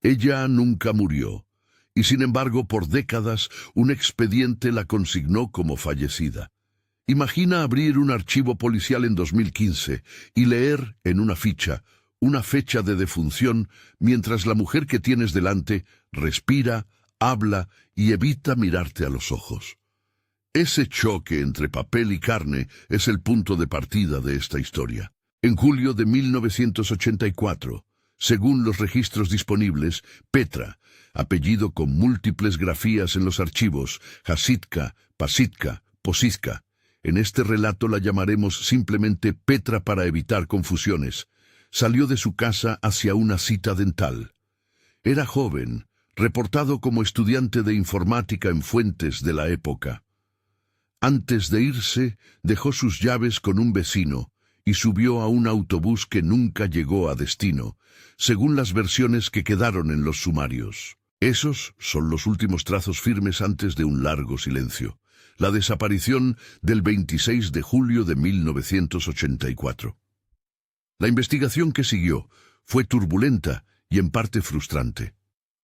Ella nunca murió, y sin embargo por décadas un expediente la consignó como fallecida. Imagina abrir un archivo policial en 2015 y leer en una ficha una fecha de defunción mientras la mujer que tienes delante respira, habla y evita mirarte a los ojos. Ese choque entre papel y carne es el punto de partida de esta historia. En julio de 1984, según los registros disponibles, Petra, apellido con múltiples grafías en los archivos, Hasitka, Pasitka, Posiska. En este relato la llamaremos simplemente Petra para evitar confusiones. Salió de su casa hacia una cita dental. Era joven, reportado como estudiante de informática en fuentes de la época. Antes de irse, dejó sus llaves con un vecino y subió a un autobús que nunca llegó a destino, según las versiones que quedaron en los sumarios. Esos son los últimos trazos firmes antes de un largo silencio. La desaparición del 26 de julio de 1984. La investigación que siguió fue turbulenta y en parte frustrante.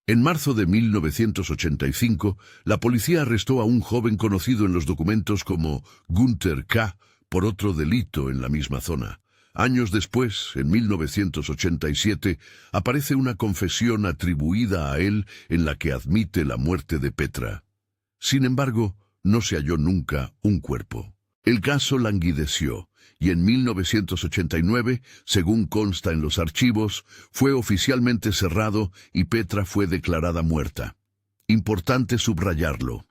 En marzo de 1985, la policía arrestó a un joven conocido en los documentos como Günther K. por otro delito en la misma zona. Años después, en 1987, aparece una confesión atribuida a él en la que admite la muerte de Petra. Sin embargo, no se halló nunca un cuerpo. El caso languideció, y en 1989, según consta en los archivos, fue oficialmente cerrado y Petra fue declarada muerta. Importante subrayarlo.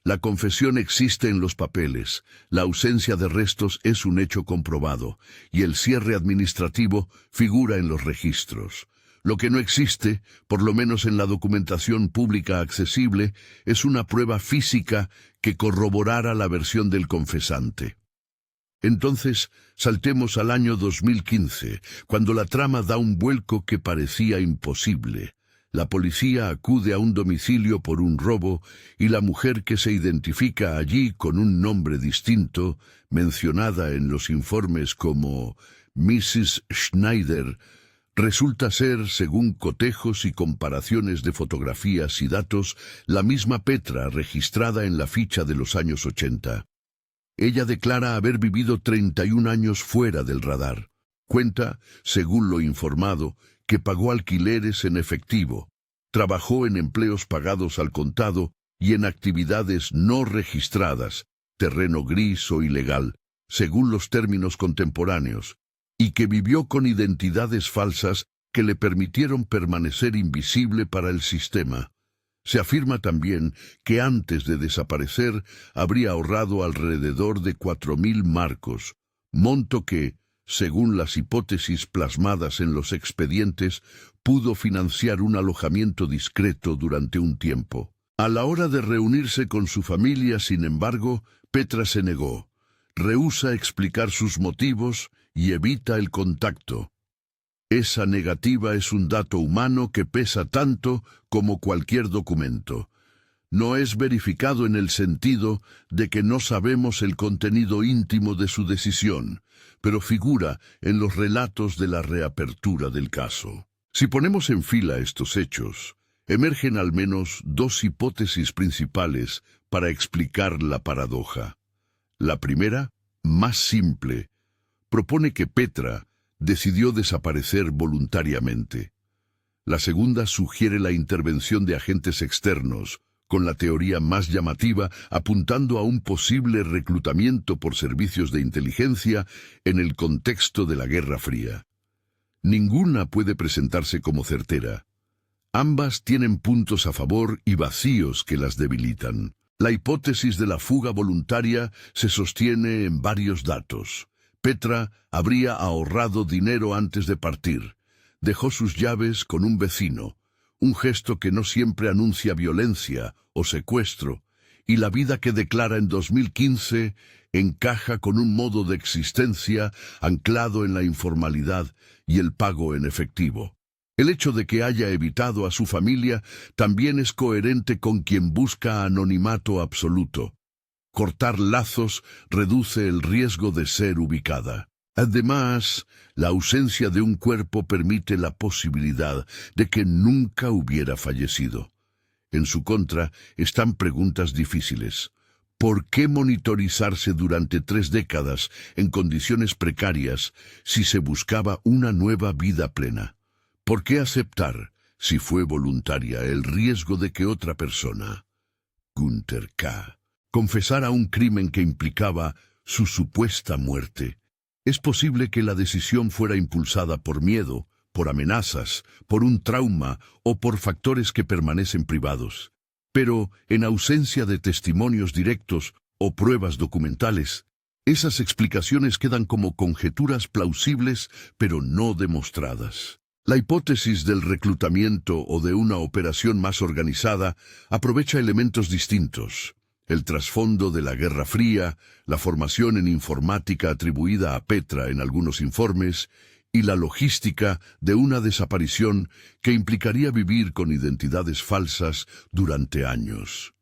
La confesión existe en los papeles, la ausencia de restos es un hecho comprobado, y el cierre administrativo figura en los registros. Lo que no existe, por lo menos en la documentación pública accesible, es una prueba física que corroborara la versión del confesante. Entonces, saltemos al año 2015, cuando la trama da un vuelco que parecía imposible. La policía acude a un domicilio por un robo y la mujer que se identifica allí con un nombre distinto, mencionada en los informes como Mrs. Schneider, resulta ser, según cotejos y comparaciones de fotografías y datos, la misma Petra registrada en la ficha de los años 80. Ella declara haber vivido 31 años fuera del radar. Cuenta, según lo informado, que pagó alquileres en efectivo, trabajó en empleos pagados al contado y en actividades no registradas, terreno gris o ilegal, según los términos contemporáneos, y que vivió con identidades falsas que le permitieron permanecer invisible para el sistema. Se afirma también que antes de desaparecer habría ahorrado alrededor de 4.000 marcos, monto que, según las hipótesis plasmadas en los expedientes, pudo financiar un alojamiento discreto durante un tiempo. A la hora de reunirse con su familia, sin embargo, Petra se negó, rehúsa explicar sus motivos y evita el contacto. Esa negativa es un dato humano que pesa tanto como cualquier documento. No es verificado en el sentido de que no sabemos el contenido íntimo de su decisión, pero figura en los relatos de la reapertura del caso. Si ponemos en fila estos hechos, emergen al menos dos hipótesis principales para explicar la paradoja. La primera, más simple, propone que Petra decidió desaparecer voluntariamente. La segunda sugiere la intervención de agentes externos, con la teoría más llamativa apuntando a un posible reclutamiento por servicios de inteligencia en el contexto de la Guerra Fría. Ninguna puede presentarse como certera. Ambas tienen puntos a favor y vacíos que las debilitan. La hipótesis de la fuga voluntaria se sostiene en varios datos. Petra habría ahorrado dinero antes de partir. Dejó sus llaves con un vecino, un gesto que no siempre anuncia violencia o secuestro, y la vida que declara en 2015 encaja con un modo de existencia anclado en la informalidad y el pago en efectivo. El hecho de que haya evitado a su familia también es coherente con quien busca anonimato absoluto. Cortar lazos reduce el riesgo de ser ubicada. Además, la ausencia de un cuerpo permite la posibilidad de que nunca hubiera fallecido. En su contra están preguntas difíciles. ¿Por qué monitorizarse durante 3 décadas en condiciones precarias si se buscaba una nueva vida plena? ¿Por qué aceptar, si fue voluntaria, el riesgo de que otra persona, Günther K., confesara un crimen que implicaba su supuesta muerte? Es posible que la decisión fuera impulsada por miedo, por amenazas, por un trauma o por factores que permanecen privados. Pero, en ausencia de testimonios directos o pruebas documentales, esas explicaciones quedan como conjeturas plausibles pero no demostradas. La hipótesis del reclutamiento o de una operación más organizada aprovecha elementos distintos: el trasfondo de la Guerra Fría, la formación en informática atribuida a Petra en algunos informes, y la logística de una desaparición que implicaría vivir con identidades falsas durante años.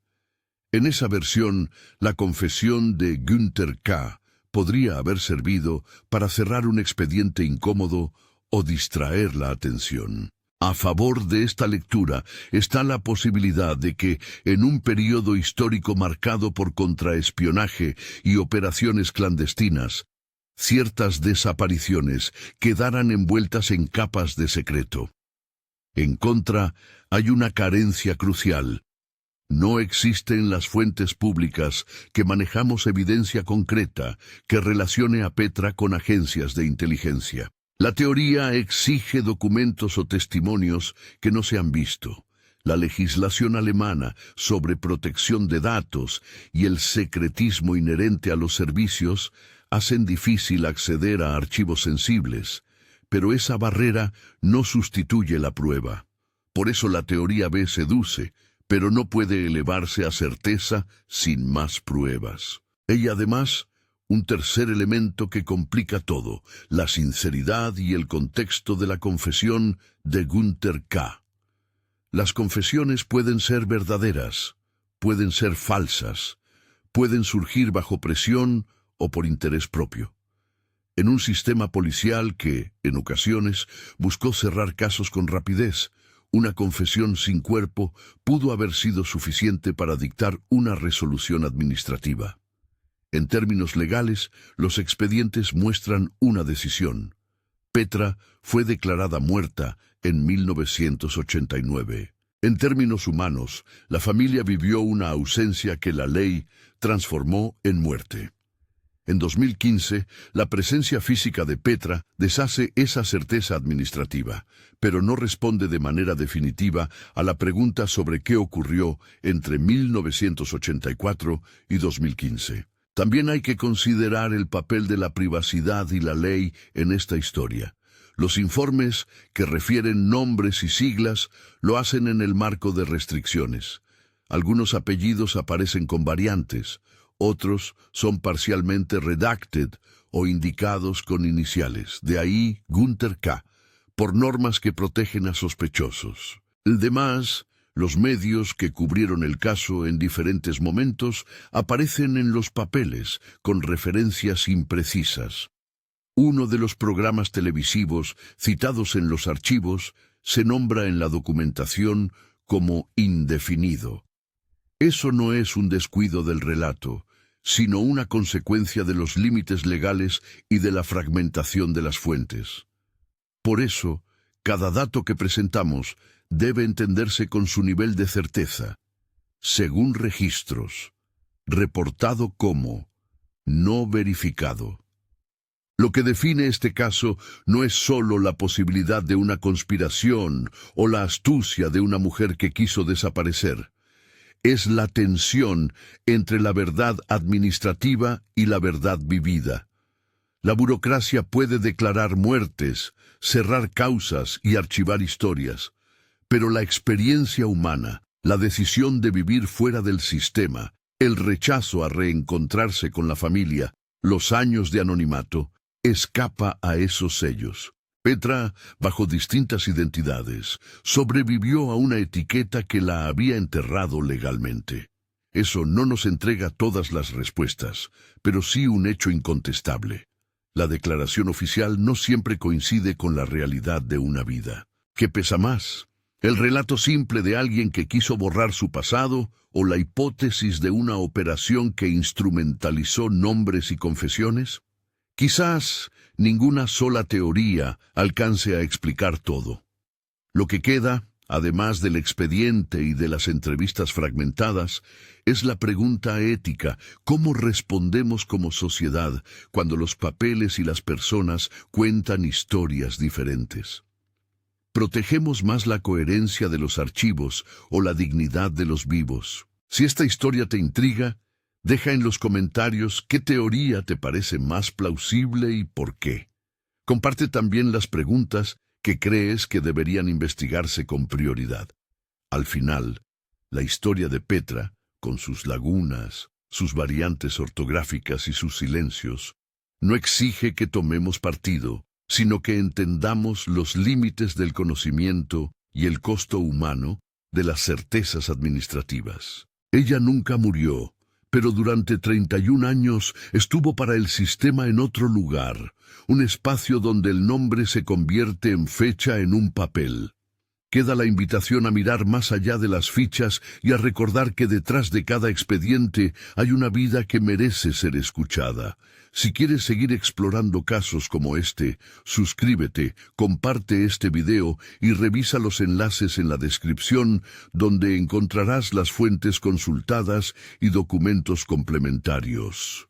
En esa versión, la confesión de Günther K. podría haber servido para cerrar un expediente incómodo o distraer la atención. A favor de esta lectura está la posibilidad de que, en un periodo histórico marcado por contraespionaje y operaciones clandestinas, ciertas desapariciones quedaran envueltas en capas de secreto. En contra, hay una carencia crucial. No existen las fuentes públicas que manejamos evidencia concreta que relacione a Petra con agencias de inteligencia. La teoría exige documentos o testimonios que no se han visto. La legislación alemana sobre protección de datos y el secretismo inherente a los servicios hacen difícil acceder a archivos sensibles, pero esa barrera no sustituye la prueba. Por eso la teoría B seduce, pero no puede elevarse a certeza sin más pruebas. Y además, un tercer elemento que complica todo: la sinceridad y el contexto de la confesión de Günther K. Las confesiones pueden ser verdaderas, pueden ser falsas, pueden surgir bajo presión o por interés propio. En un sistema policial que, en ocasiones, buscó cerrar casos con rapidez, una confesión sin cuerpo pudo haber sido suficiente para dictar una resolución administrativa. En términos legales, los expedientes muestran una decisión. Petra fue declarada muerta en 1989. En términos humanos, la familia vivió una ausencia que la ley transformó en muerte. En 2015, la presencia física de Petra deshace esa certeza administrativa, pero no responde de manera definitiva a la pregunta sobre qué ocurrió entre 1984 y 2015. También hay que considerar el papel de la privacidad y la ley en esta historia. Los informes que refieren nombres y siglas lo hacen en el marco de restricciones. Algunos apellidos aparecen con variantes, otros son parcialmente redacted o indicados con iniciales. De ahí Günther K., por normas que protegen a sospechosos. Además, los medios que cubrieron el caso en diferentes momentos aparecen en los papeles con referencias imprecisas. Uno de los programas televisivos citados en los archivos se nombra en la documentación como indefinido. Eso no es un descuido del relato, sino una consecuencia de los límites legales y de la fragmentación de las fuentes. Por eso, cada dato que presentamos debe entenderse con su nivel de certeza, según registros, reportado como no verificado. Lo que define este caso no es solo la posibilidad de una conspiración o la astucia de una mujer que quiso desaparecer. Es la tensión entre la verdad administrativa y la verdad vivida. La burocracia puede declarar muertes, cerrar causas y archivar historias, pero la experiencia humana, la decisión de vivir fuera del sistema, el rechazo a reencontrarse con la familia, los años de anonimato, escapa a esos sellos. Petra, bajo distintas identidades, sobrevivió a una etiqueta que la había enterrado legalmente. Eso no nos entrega todas las respuestas, pero sí un hecho incontestable. La declaración oficial no siempre coincide con la realidad de una vida. ¿Qué pesa más? ¿El relato simple de alguien que quiso borrar su pasado o la hipótesis de una operación que instrumentalizó nombres y confesiones? Quizás ninguna sola teoría alcance a explicar todo. Lo que queda, además del expediente y de las entrevistas fragmentadas, es la pregunta ética: ¿cómo respondemos como sociedad cuando los papeles y las personas cuentan historias diferentes? ¿Protegemos más la coherencia de los archivos o la dignidad de los vivos? Si esta historia te intriga, deja en los comentarios qué teoría te parece más plausible y por qué. Comparte también las preguntas que crees que deberían investigarse con prioridad. Al final, la historia de Petra, con sus lagunas, sus variantes ortográficas y sus silencios, no exige que tomemos partido, sino que entendamos los límites del conocimiento y el costo humano de las certezas administrativas. Ella nunca murió, pero durante 31 años estuvo para el sistema en otro lugar, un espacio donde el nombre se convierte en fecha en un papel. Queda la invitación a mirar más allá de las fichas y a recordar que detrás de cada expediente hay una vida que merece ser escuchada. Si quieres seguir explorando casos como este, suscríbete, comparte este video y revisa los enlaces en la descripción, donde encontrarás las fuentes consultadas y documentos complementarios.